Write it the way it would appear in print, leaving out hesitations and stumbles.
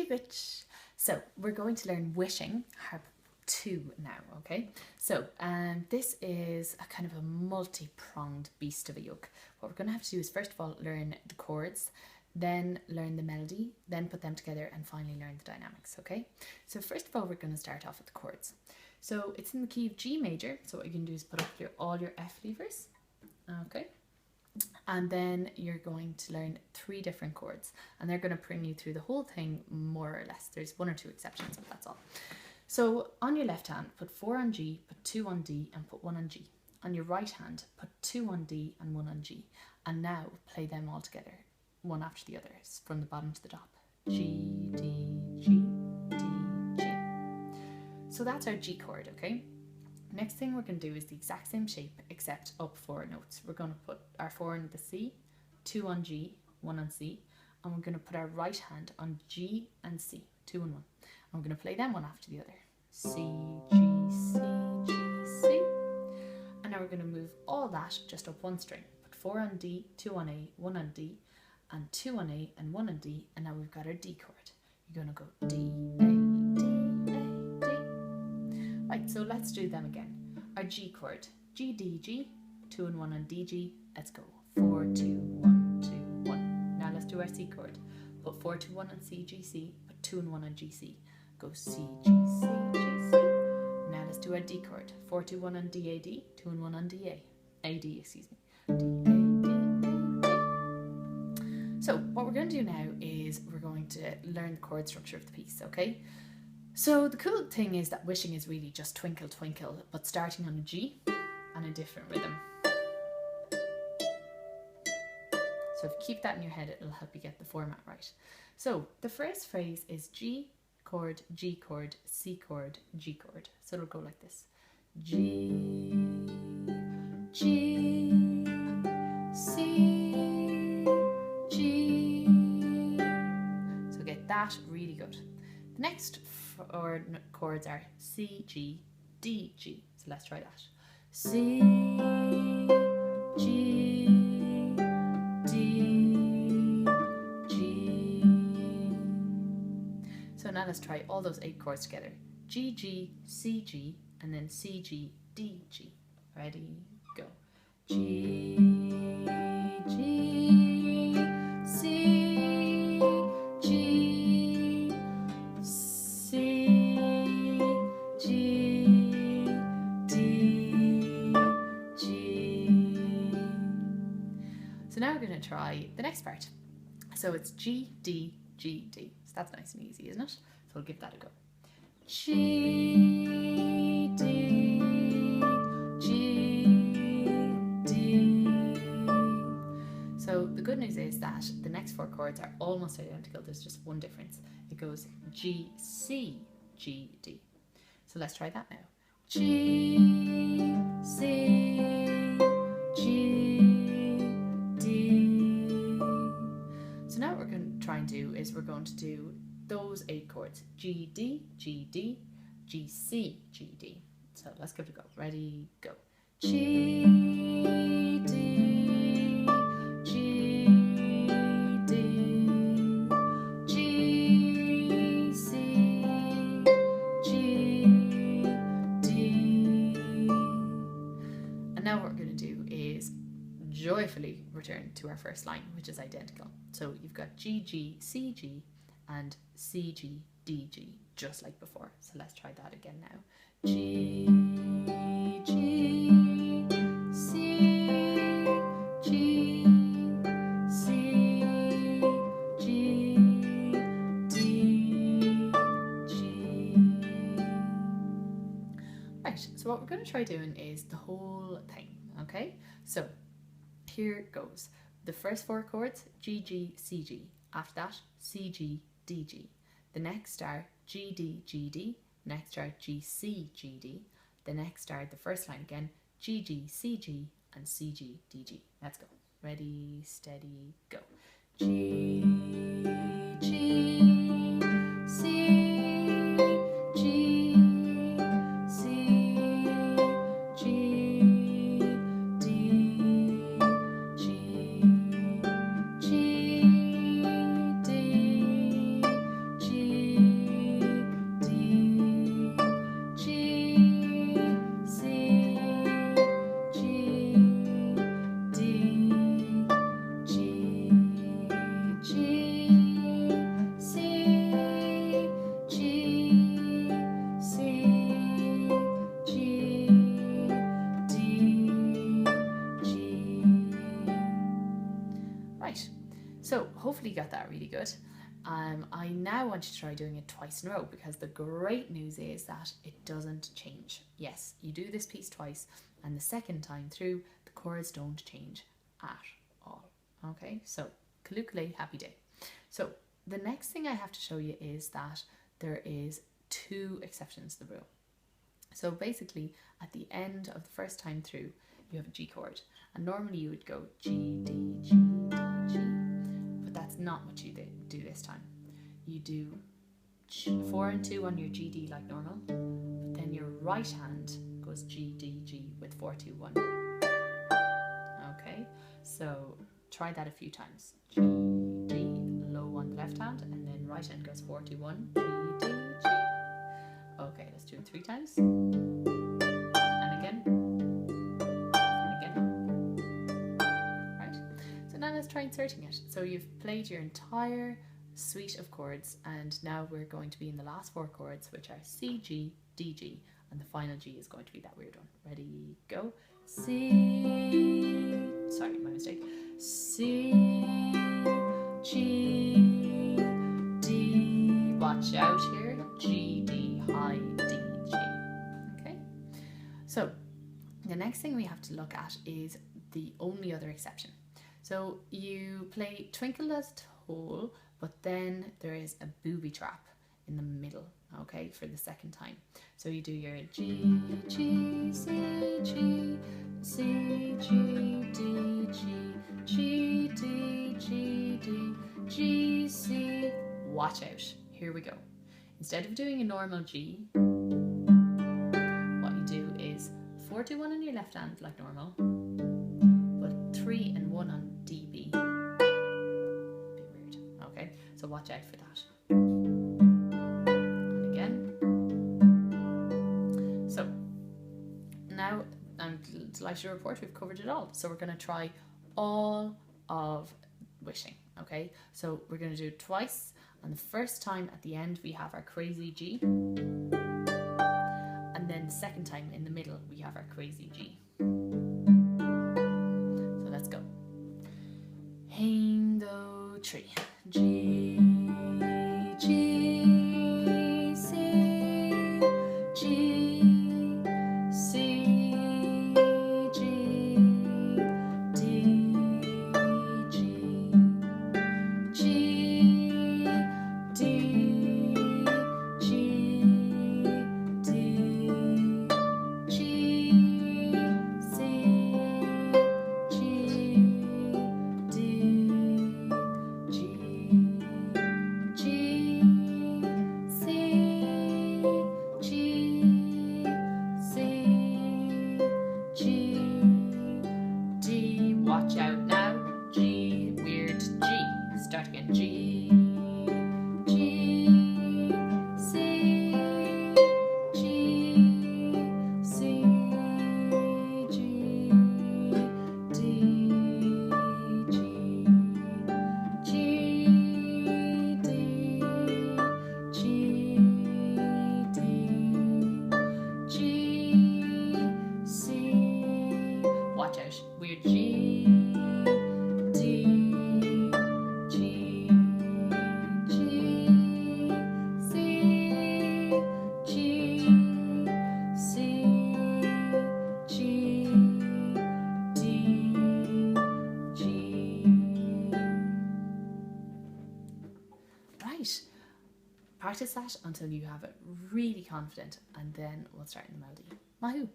do it. So we're going to learn wishing, harp 2 now, okay? So this is a kind of a multi-pronged beast of a yoke. What we're going to have to do is first of all learn the chords, then learn the melody, then put them together, and finally learn the dynamics, okay? So first of all, we're going to start off with the chords. So it's in the key of G major, so what you can do is put up all your F levers, okay? And then you're going to learn 3 different chords, and they're going to bring you through the whole thing more or less. There's 1 or 2 exceptions, but that's all. So on your left hand, put 4 on G, put 2 on D, and put 1 on G. On your right hand, put 2 on D and 1 on G. And now play them all together, one after the other, from the bottom to the top. G, D, G, D, G. So that's our G chord, okay? Next thing we're going to do is the exact same shape, except up 4 notes. We're going to put our 4 on the C, 2 on G, 1 on C, and we're going to put our right hand on G and C, 2 and 1. And we're going to play them one after the other. C, G, C, G, C. And now we're going to move all that just up 1 string. Put 4 on D, 2 on A, 1 on D, and 2 on A and 1 on D, and now we've got our D chord. You're going to go D, A, D, A, D. Right, so let's do them again. Our G chord, G, D, G, 2 and 1 on D, G. Let's go. 4, 2, 1, 2, 1. Now let's do our C chord. Put 4, 2, 1 on C, G, C. Put 2 and 1 on G, C. Go C, G, C, G, C. Now let's do our D chord. 4, 2, 1 on D, A, D. 2 and 1 on D, A. A, D, excuse me. D, A, D, A, D. So what we're going to do now is we're going to learn the chord structure of the piece, okay? So the cool thing is that wishing is really just twinkle, twinkle, but starting on a G and a different rhythm. So if you keep that in your head, it'll help you get the format right. So the first phrase is G chord, G chord, C chord, G chord. So it'll go like this. G, G, C, G. So get that really good. The next 4 chords are C, G, D, G. So let's try that. C, G, D, G. So now let's try all those 8 chords together. G, G, C, G, and then C, G, D, G. Ready, go. G, G, C, G, C, G, D, G. So now we're going to try the next part. So it's G, D, G, D. So that's nice and easy, isn't it? So we'll give that a go. G, D, G, D. So the good news is that the next 4 chords are almost identical. There's just one difference. It goes G, C, G, D. So let's try that now. G, C, G, D. So now what we're going to try and do is we're going to do those 8 chords. G, D, G, D, G, C, G, D. So let's give it a go. Ready, go. G, D, G, D, G, C, G, D. And now what we're going to do is joyfully return to our first line, which is identical. So you've got G, G, C, G, and C, G, D, G, just like before. So let's try that again now. G, G, C, G, C, G, D, G. Right, so what we're going to try doing is the whole thing, okay? So here goes. The first 4 chords, G, G, C, G. After that, C, G, D, G. The next are G, D, G, D. Next are G, C, G, D. The next are the first line again, G, G, C, G, and C, G, D, G. Let's go. Ready, steady, go. G, G, C, G, C, G, D, G, G, D, G, hopefully you got that really good. I now want you to try doing it twice in a row, because the great news is that it doesn't change. Yes, you do this piece twice, and the second time through, the chords don't change at all. Okay, so kalukale, happy day. So the next thing I have to show you is that there is 2 exceptions to the rule. So basically, at the end of the first time through, you have a G chord, and normally you would go G, D, G, D, G, but that's not what you do this time. You do 4 and 2 on your G, D like normal, but then your right hand goes G, D, G with 4, 2, 1. Okay, so try that a few times. G, D, low on the left hand, and then right hand goes 4, 2, 1, G, D, G. Okay, let's do it 3 times. And again. And again. Right. So now let's try inserting it. So you've played your entire suite of chords, and now we're going to be in the last 4 chords, which are C, G, D, G, and the final G is going to be that weird one. Ready, go. C, sorry, my mistake. C, G, D, watch out here, G, D, high, D, G. Okay, so the next thing we have to look at is the only other exception. So you play Twinkle as Toll, but then there is a booby trap in the middle, okay, for the second time. So you do your G, G, C, G, C, G, D, G, G, D, G, D, G, C. Watch out, here we go. Instead of doing a normal G, what you do is 4, 2, 1 on your left hand like normal, but 3 and 1 on D, B. Be weird, okay? So watch out for that. And again. So now I'm delighted to report we've covered it all. So we're going to try all of wishing, okay? So we're going to do it twice, and the first time at the end we have our crazy G, and then the second time in the middle we have our crazy G. So let's go. Hang the tree. G, G, C, G, C, G, D, G, G, D, G, D, G, C, G, D, G, G, C, G, C, G, D. Watch out now. G, weird G. Start again. G, G, C, G, C, G, D, G, G, D, G, D, G, C. Watch out. Weird G, D, G, G, C, G, C, G, D, G. Right. Practice that until you have it really confident, and then we'll start in the melody. Mahoo!